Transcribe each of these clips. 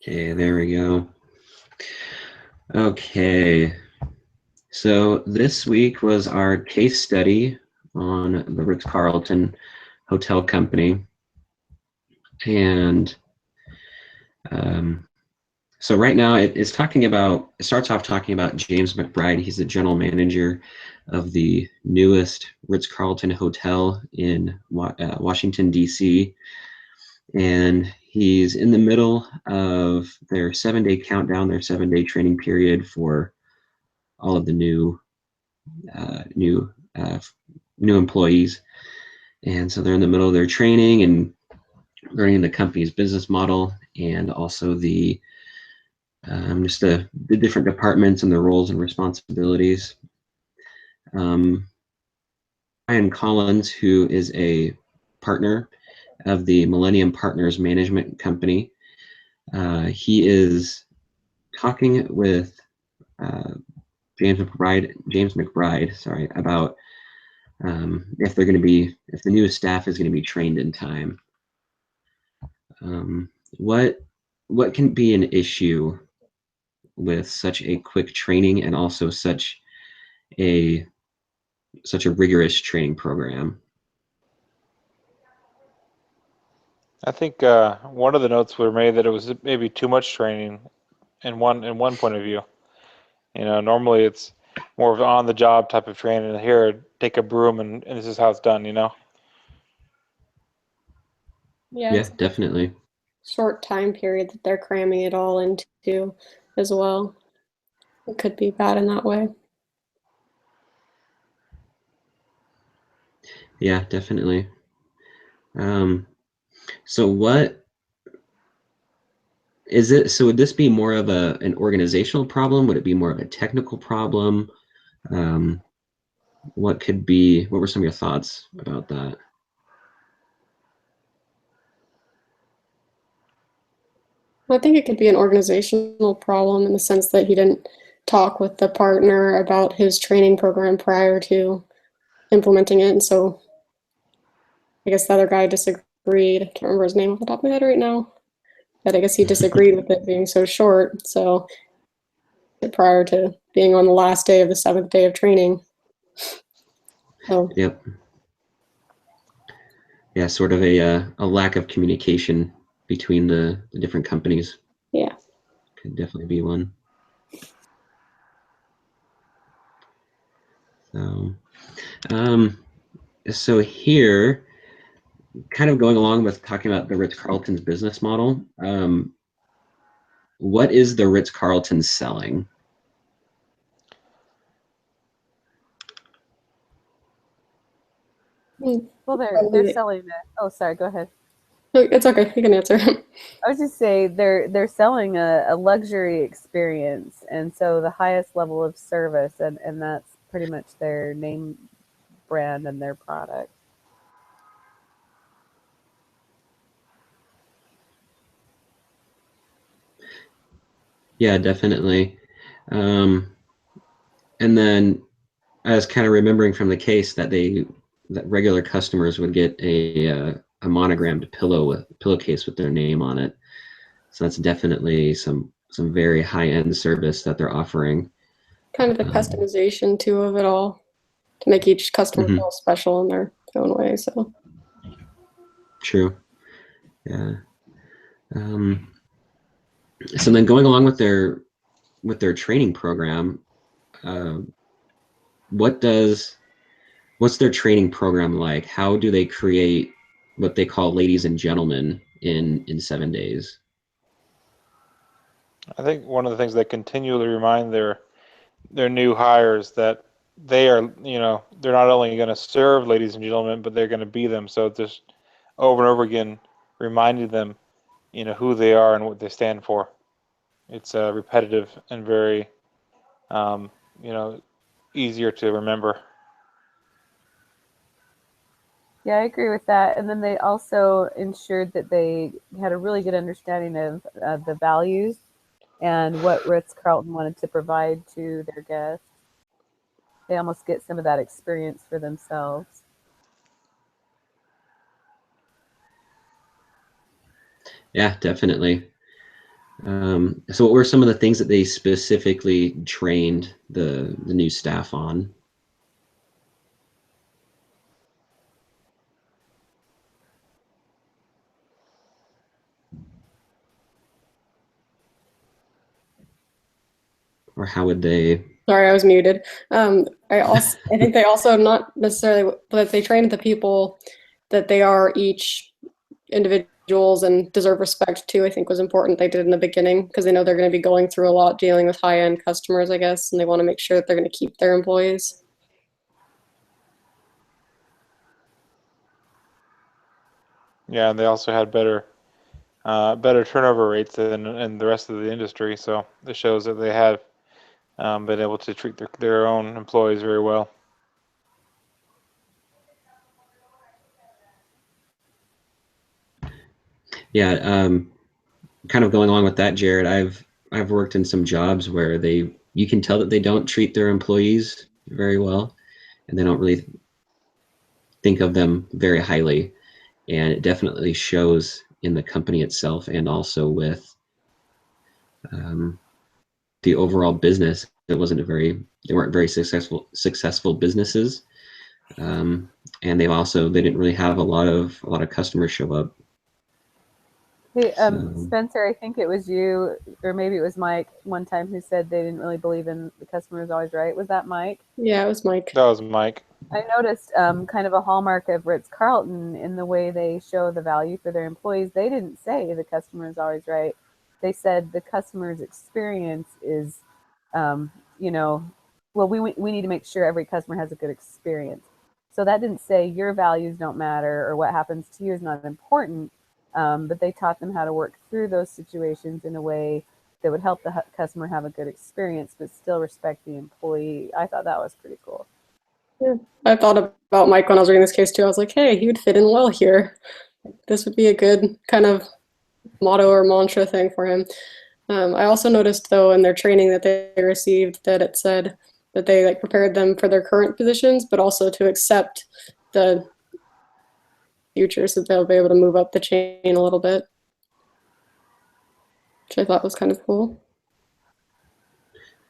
Okay, there we go. Okay, so this week was our case study on the Ritz-Carlton Hotel Company. And so right now it starts off talking about James McBride. He's the general manager of the newest Ritz-Carlton Hotel in Washington, D.C. And he's in the middle of their 7-day countdown, their 7-day training period for all of the new employees. And so they're in the middle of their training and learning the company's business model and also the different departments and their roles and responsibilities. Ryan Collins, who is a partner of the Millennium Partners Management Company, he is talking with James McBride, about if the newest staff is going to be trained in time. What can be an issue with such a quick training and also such a rigorous training program? I think one of the notes were made that it was maybe too much training in one point of view. Normally it's more of an on-the-job type of training. Here, take a broom and this is how it's done. Yeah, Yeah, it's definitely. short time period that they're cramming it all into as well. It could be bad in that way. Yeah, definitely. So what is it? So would this be more of an organizational problem? Would it be more of a technical problem? What were some of your thoughts about that? I think it could be an organizational problem in the sense that he didn't talk with the partner about his training program prior to implementing it. And so I guess the other guy disagreed. I can't remember his name off the top of my head right now. But I guess he disagreed with it being so short. So prior to being on the last day of the 7th day of training. So Yep. Yeah, sort of a lack of communication between the different companies. yeah. Could definitely be one. So here, kind of going along with talking about the Ritz-Carlton's business model, what is the Ritz-Carlton selling? Well, they're selling it. Oh, sorry. Go ahead. No, it's okay. You can answer. I was just say they're selling a luxury experience, and so the highest level of service, and that's pretty much their name brand and their product. Yeah, definitely. And then I was kind of remembering from the case that regular customers would get a monogrammed pillowcase with their name on it. So that's definitely some very high-end service that they're offering. Kind of the customization too of it all to make each customer feel special in their own way. So true. Yeah. So then going along with their training program, what's their training program like? How do they create what they call ladies and gentlemen in 7 days? I think one of the things they continually remind their new hires that they are, they're not only going to serve ladies and gentlemen, but they're going to be them. So just over and over again, reminding them, who they are and what they stand for. It's repetitive and very, easier to remember. Yeah, I agree with that. And then they also ensured that they had a really good understanding of the values and what Ritz-Carlton wanted to provide to their guests. They almost get some of that experience for themselves. Yeah, definitely. So what were some of the things that they specifically trained the new staff on? Or how would they? Sorry, I was muted. I think they also, not necessarily that they trained the people that they are each individuals and deserve respect too, I think was important. They did in the beginning because they know they're going to be going through a lot dealing with high-end customers, I guess, and they want to make sure that they're going to keep their employees. Yeah, and they also had better turnover rates than in the rest of the industry. So it shows that they have been able to treat their own employees very well. Yeah, kind of going along with that, Jared. I've worked in some jobs where you can tell that they don't treat their employees very well, and they don't really think of them very highly, and it definitely shows in the company itself and also with the overall business. They weren't very successful businesses, and they didn't really have a lot of customers show up. Hey, Spencer, I think it was you, or maybe it was Mike, one time who said they didn't really believe in the customer is always right. Was that Mike? Yeah, it was Mike. That was Mike. I noticed kind of a hallmark of Ritz-Carlton in the way they show the value for their employees. They didn't say the customer is always right. They said the customer's experience is, well, we need to make sure every customer has a good experience. So that didn't say your values don't matter or what happens to you is not important, but they taught them how to work through those situations in a way that would help the customer have a good experience, but still respect the employee. I thought that was pretty cool. Yeah. I thought about Mike when I was reading this case too. I was like, hey, he would fit in well here. This would be a good kind of motto or mantra thing for him. I also noticed though in their training that they received that it said that they prepared them for their current positions, but also to accept the future so they'll be able to move up the chain a little bit, which I thought was kind of cool.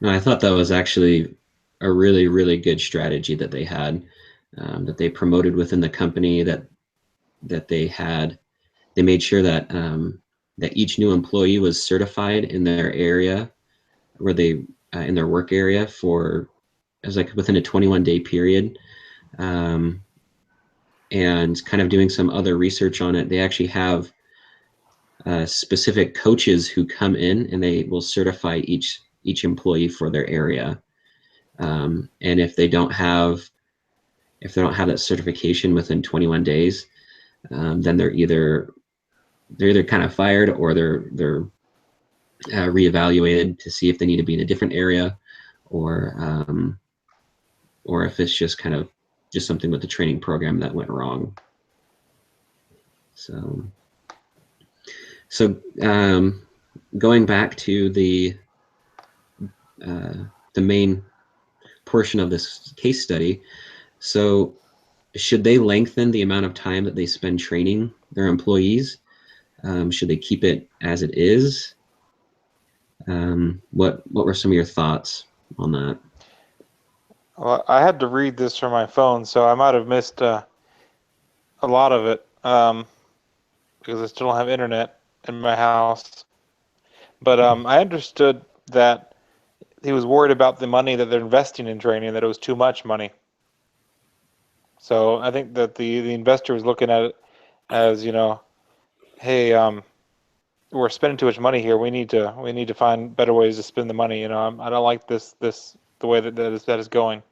No, I thought that was actually a really, really good strategy that they had, that they promoted within the company, that they made sure that that each new employee was certified in their area, where they in their work area it was within a 21-day period, and kind of doing some other research on it. They actually have specific coaches who come in and they will certify each employee for their area. And if they don't have that certification within 21 days, then they're either kind of fired or they're reevaluated to see if they need to be in a different area, or if it's just something with the training program that went wrong. So going back to the main portion of this case study, so should they lengthen the amount of time that they spend training their employees? Should they keep it as it is? What were some of your thoughts on that? Well, I had to read this from my phone, so I might have missed a lot of it because I still don't have internet in my house. But I understood that he was worried about the money that they're investing in training, that it was too much money. So I think that the investor was looking at it as, hey, we're spending too much money here. We need to find better ways to spend the money. I don't like this the way that is going.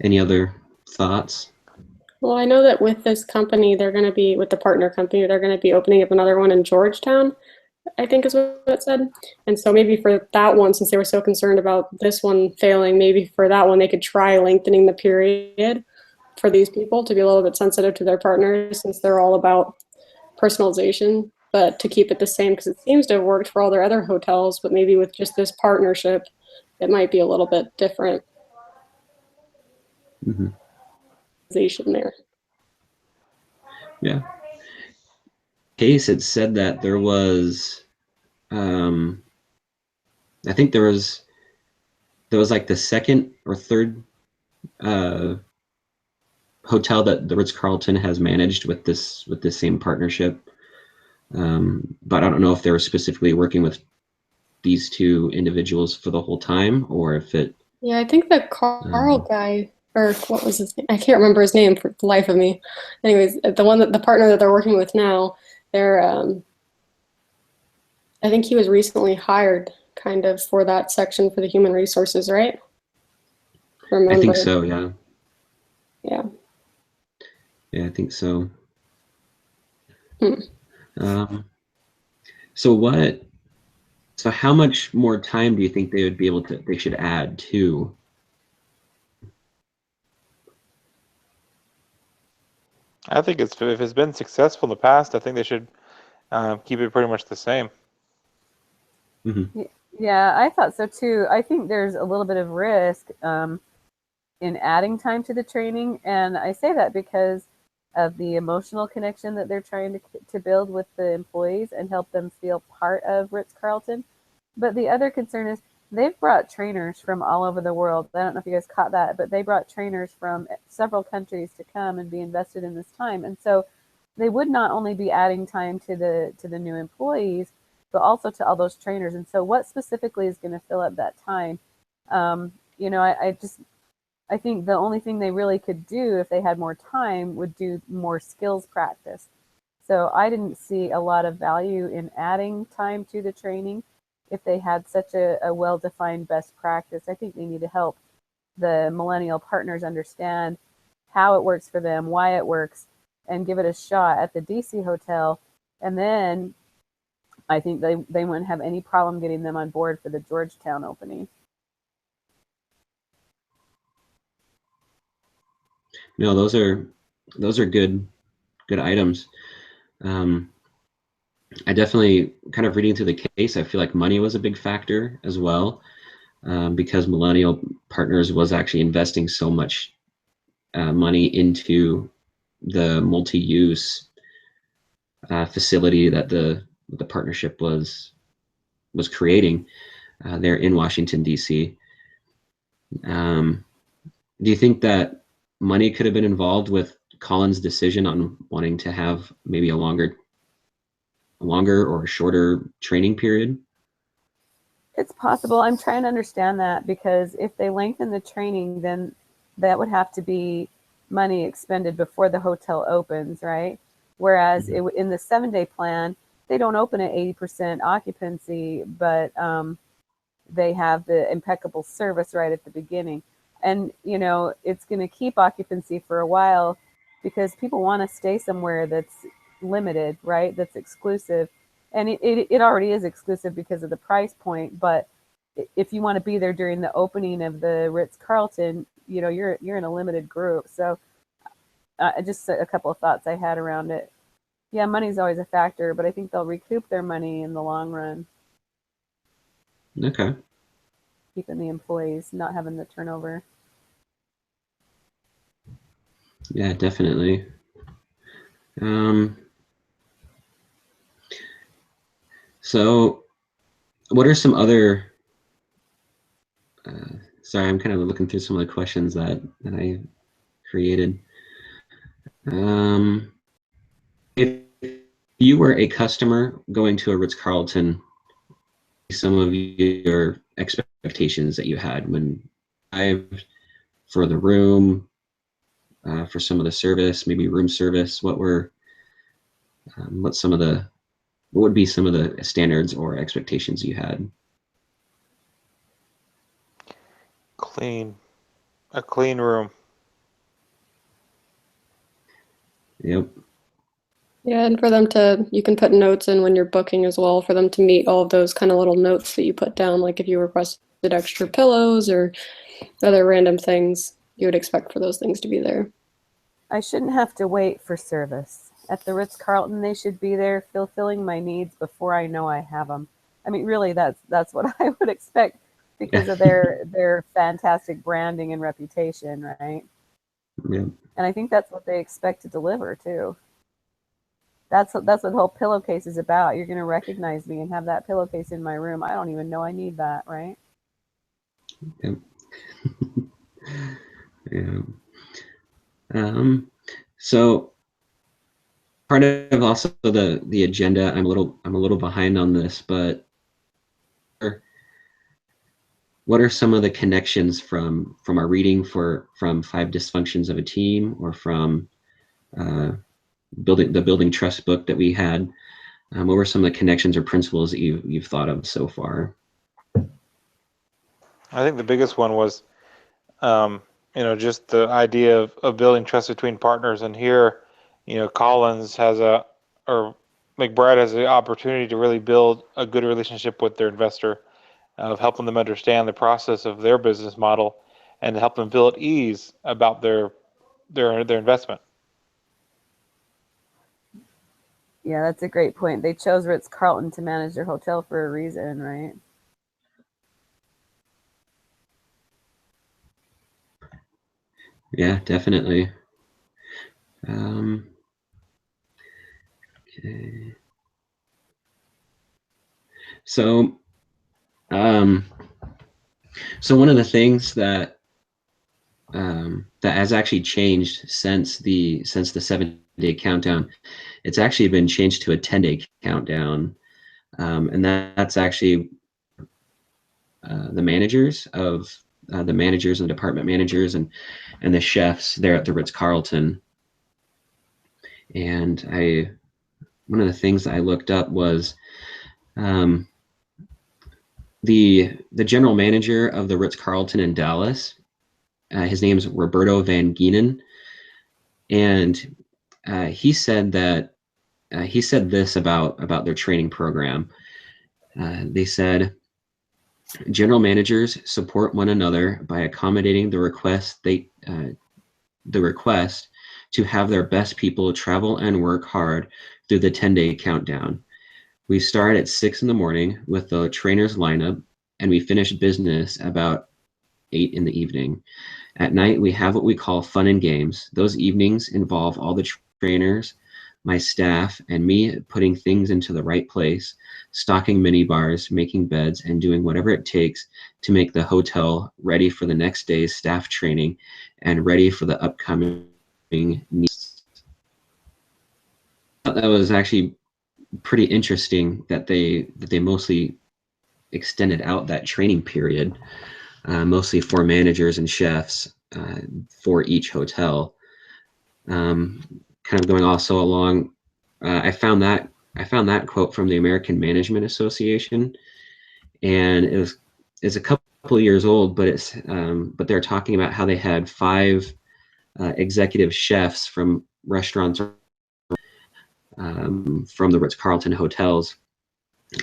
Any other thoughts? Well, I know that with this company, they're going to be, with the partner company, they're going to be opening up another one in Georgetown, I think is what it said. And so maybe for that one, since they were so concerned about this one failing, maybe for that one, they could try lengthening the period for these people to be a little bit sensitive to their partners, since they're all about personalization, but to keep it the same, because it seems to have worked for all their other hotels, but maybe with just this partnership, it might be a little bit different. Mhm. organization there. Yeah. Case had said that there was, I think there was like the second or third hotel that the Ritz-Carlton has managed with this same partnership. But I don't know if they were specifically working with these two individuals for the whole time, or if it. Yeah, I think the Carl guy, or what was his name? I can't remember his name for the life of me. Anyways, the partner that they're working with now, they're I think he was recently hired kind of for that section for the human resources, right? I think Remember? so. Yeah. Yeah. Yeah, I think so. Hmm. So what? So how much more time do you think they would be able to? They should add to? I think if it's been successful in the past, I think they should keep it pretty much the same. Mm-hmm. Yeah, I thought so too. I think there's a little bit of risk in adding time to the training, and I say that because of the emotional connection that they're trying to build with the employees and help them feel part of Ritz-Carlton. But the other concern is they've brought trainers from all over the world. I don't know if you guys caught that, but they brought trainers from several countries to come and be invested in this time. And so they would not only be adding time to the new employees, but also to all those trainers. And so what specifically is going to fill up that time? I think the only thing they really could do if they had more time would do more skills practice. So I didn't see a lot of value in adding time to the training if they had such a well-defined best practice. I think they need to help the millennial partners understand how it works for them, why it works, and give it a shot at the DC hotel. And then I think they wouldn't have any problem getting them on board for the Georgetown opening. No, those are good items. I definitely kind of reading through the case. I feel like money was a big factor as well, because Millennial Partners was actually investing so much money into the multi-use facility that the partnership was creating there in Washington D.C. Do you think that money could have been involved with Colin's decision on wanting to have maybe a longer or shorter training period? It's possible. I'm trying to understand that because if they lengthen the training, then that would have to be money expended before the hotel opens, right? Whereas in the 7-day plan, they don't open at 80% occupancy, but they have the impeccable service right at the beginning. And, it's going to keep occupancy for a while because people want to stay somewhere that's limited, right? That's exclusive. And it already is exclusive because of the price point. But if you want to be there during the opening of the Ritz-Carlton, you're in a limited group. So just a couple of thoughts I had around it. Yeah, money's always a factor, but I think they'll recoup their money in the long run. Okay. Keeping the employees, not having the turnover. Yeah, definitely. So what are some other, sorry, I'm kind of looking through some of the questions that I created. If you were a customer going to a Ritz-Carlton, some of your expectations that you had when for the room, for some of the service, maybe room service, what would be some of the standards or expectations you had? A clean room. Yep. Yeah, and for them you can put notes in when you're booking as well, for them to meet all of those kind of little notes that you put down, like if you requested extra pillows or other random things, you would expect for those things to be there. I shouldn't have to wait for service. At the Ritz-Carlton, they should be there fulfilling my needs before I know I have them. I mean, really, that's what I would expect because of their fantastic branding and reputation, right? Yeah. And I think that's what they expect to deliver too. That's what the whole pillowcase is about. You're going to recognize me and have that pillowcase in my room. I don't even know I need that, right? Yeah. Yeah. So part of also the agenda, I'm a little behind on this, but what are some of the connections from our reading from Five Dysfunctions of a Team, or from building trust book that we had? What were some of the connections or principles that you've thought of so far? I think the biggest one was, just the idea of building trust between partners. And here, Collins or McBride has the opportunity to really build a good relationship with their investor, of helping them understand the process of their business model and to help them feel at ease about their investment. Yeah, that's a great point. They chose Ritz-Carlton to manage their hotel for a reason, right? Yeah, definitely. Okay. So, so one of the things that that has actually changed since the 7-day countdown, it's actually been changed to a 10-day countdown, and that's actually the managers and department managers and the chefs there at the Ritz-Carlton. And one of the things that I looked up was the general manager of the Ritz-Carlton in Dallas. His name's Roberto Van Gienen, and he said that he said this about their training program. They said, general managers support one another by accommodating the request to have their best people travel and work hard through the 10-day countdown. We start at 6 in the morning with the trainers lineup, and we finish business about 8 in the evening. At night, we have what we call fun and games. Those evenings involve all the trainers, my staff, and me putting things into the right place, stocking mini bars, making beds, and doing whatever it takes to make the hotel ready for the next day's staff training and ready for the upcoming needs. I thought that was actually pretty interesting that they mostly extended out that training period, mostly for managers and chefs for each hotel. Kind of going also along, I found that quote from the American Management Association, and it's a couple of years old, but but they're talking about how they had 5 executive chefs from restaurants from the Ritz-Carlton hotels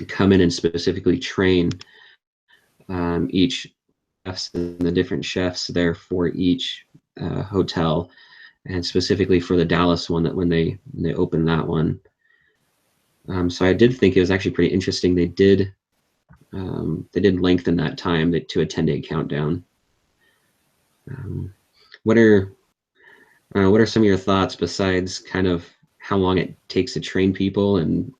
come in and specifically train each chefs and the different chefs there for each hotel, and specifically for the Dallas one, that when they opened that one. So I did think it was actually pretty interesting. They did lengthen that time to a 10-day countdown. What are some of your thoughts, besides kind of how long it takes to train people and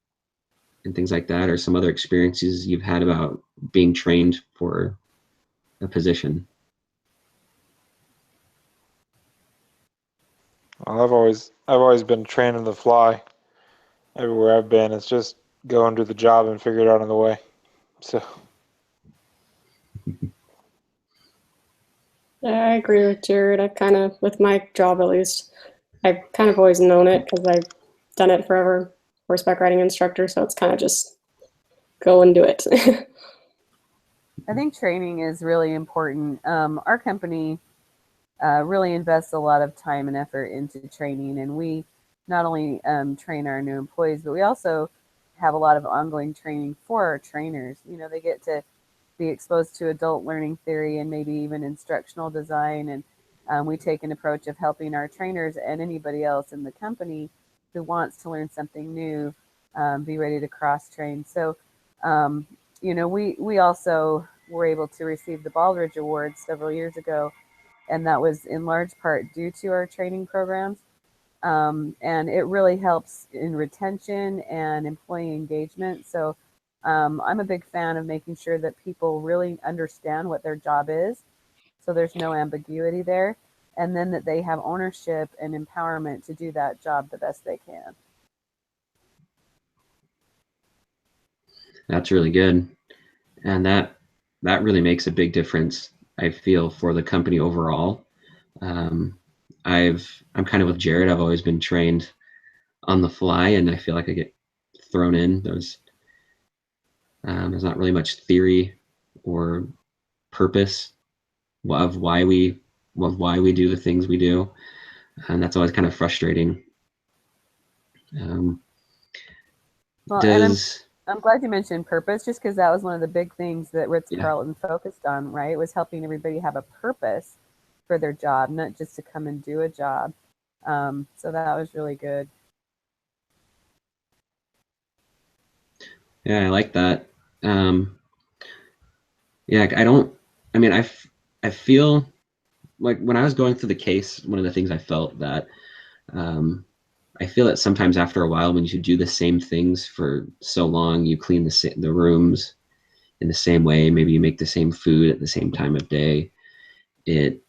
things like that, or some other experiences you've had about being trained for a position? Well, I've always been trained on the fly everywhere I've been. It's just go and do the job and figure it out on the way. So Yeah, I agree with Jared. I've kind of, with my job at least, I've kind of always known it because I've done it forever, horseback riding instructor. So it's kind of just go and do it. I think training is really important. Our company really invests a lot of time and effort into training, and we not only train our new employees, but we also have a lot of ongoing training for our trainers. They get to be exposed to adult learning theory and maybe even instructional design, and we take an approach of helping our trainers and anybody else in the company who wants to learn something new be ready to cross train. So we also were able to receive the Baldrige Award several years ago and that was in large part due to our training programs. And it really helps in retention and employee engagement. So I'm a big fan of making sure that people really understand what their job is, so there's no ambiguity there, and then that they have ownership and empowerment to do that job the best they can. That's really good. And that really makes a big difference, I feel, for the company overall. I'm kind of with Jared. I've always been trained on the fly, and I feel like I get thrown in. There's not really much theory or purpose of why we do the things we do, and that's always kind of frustrating. Well, and I'm glad you mentioned purpose, just because that was one of the big things that Ritz-Carlton focused on, right? Was helping everybody have a purpose for their job, not just to come and do a job. So that was really good. Yeah, I like that. Yeah, I feel like when I was going through the case, one of the things I felt that I feel that sometimes after a while, when you do the same things for so long, you clean the rooms in the same way, maybe you make the same food at the same time of day, it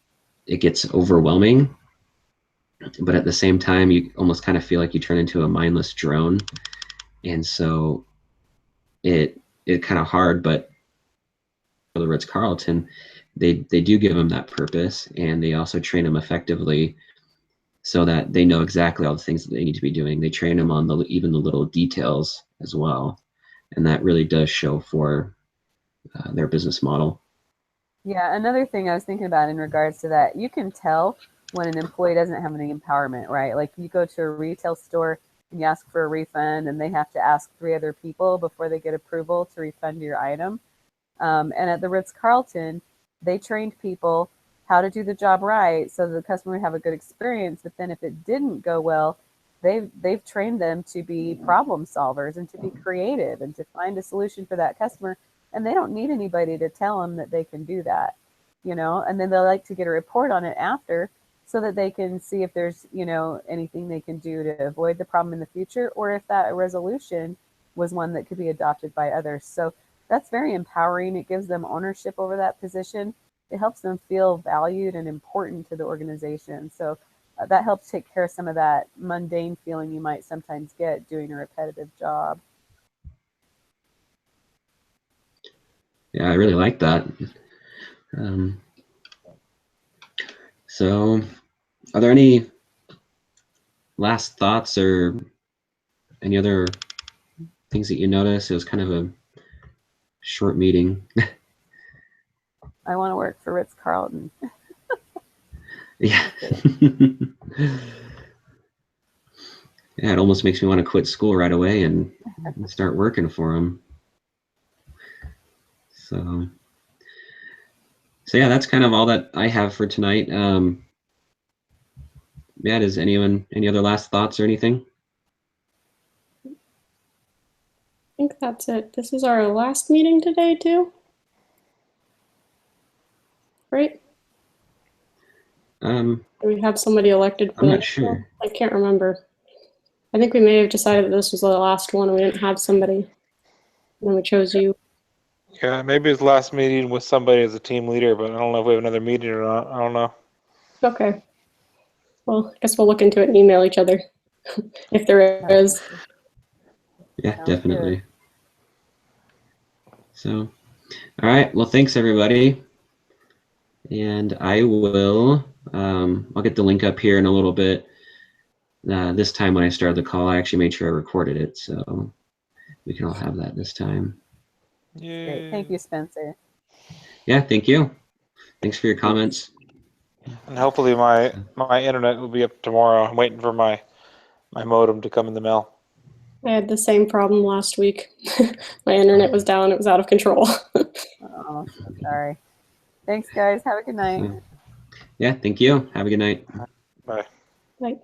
gets overwhelming. But at the same time, you almost kind of feel like you turn into a mindless drone. And so it kind of hard, but for the Ritz-Carlton, they do give them that purpose, and they also train them effectively so that they know exactly all the things that they need to be doing. They train them on even the little details as well. And that really does show for their business model. Yeah, another thing I was thinking about in regards to that, you can tell when an employee doesn't have any empowerment, right? Like you go to a retail store and you ask for a refund, and they have to ask 3 other people before they get approval to refund your item. And at the Ritz-Carlton, they trained people how to do the job right so the customer would have a good experience. But then if it didn't go well, they've trained them to be problem solvers and to be creative and to find a solution for that customer. And they don't need anybody to tell them that they can do that, and then they like to get a report on it after so that they can see if there's, anything they can do to avoid the problem in the future, or if that resolution was one that could be adopted by others. So that's very empowering. It gives them ownership over that position. It helps them feel valued and important to the organization. So that helps take care of some of that mundane feeling you might sometimes get doing a repetitive job. Yeah, I really like that. So are there any last thoughts or any other things that you noticed? It was kind of a short meeting. I want to work for Ritz-Carlton. Yeah. Yeah, it almost makes me want to quit school right away and start working for them. So yeah, that's kind of all that I have for tonight. Yeah, does anyone, any other last thoughts or anything? I think that's it. This is our last meeting today too, right? Do we have somebody elected? I'm not sure. I can't remember. I think we may have decided that this was the last one. We didn't have somebody, and then we chose you. Yeah, maybe his last meeting with somebody as a team leader, but I don't know if we have another meeting or not. I don't know. Okay. Well, I guess we'll look into it and email each other if there is. Yeah, Sounds definitely. good. So, all right. Well, thanks everybody. And I will, I'll get the link up here in a little bit. This time when I started the call, I actually made sure I recorded it, so we can all have that this time. Great. Thank you, Spencer. Yeah, thank you. Thanks for your comments. And hopefully my internet will be up tomorrow. I'm waiting for my modem to come in the mail. I had the same problem last week. My internet was down. It was out of control. Oh, so sorry. Thanks, guys. Have a good night. Yeah, thank you. Have a good night. Bye. Bye.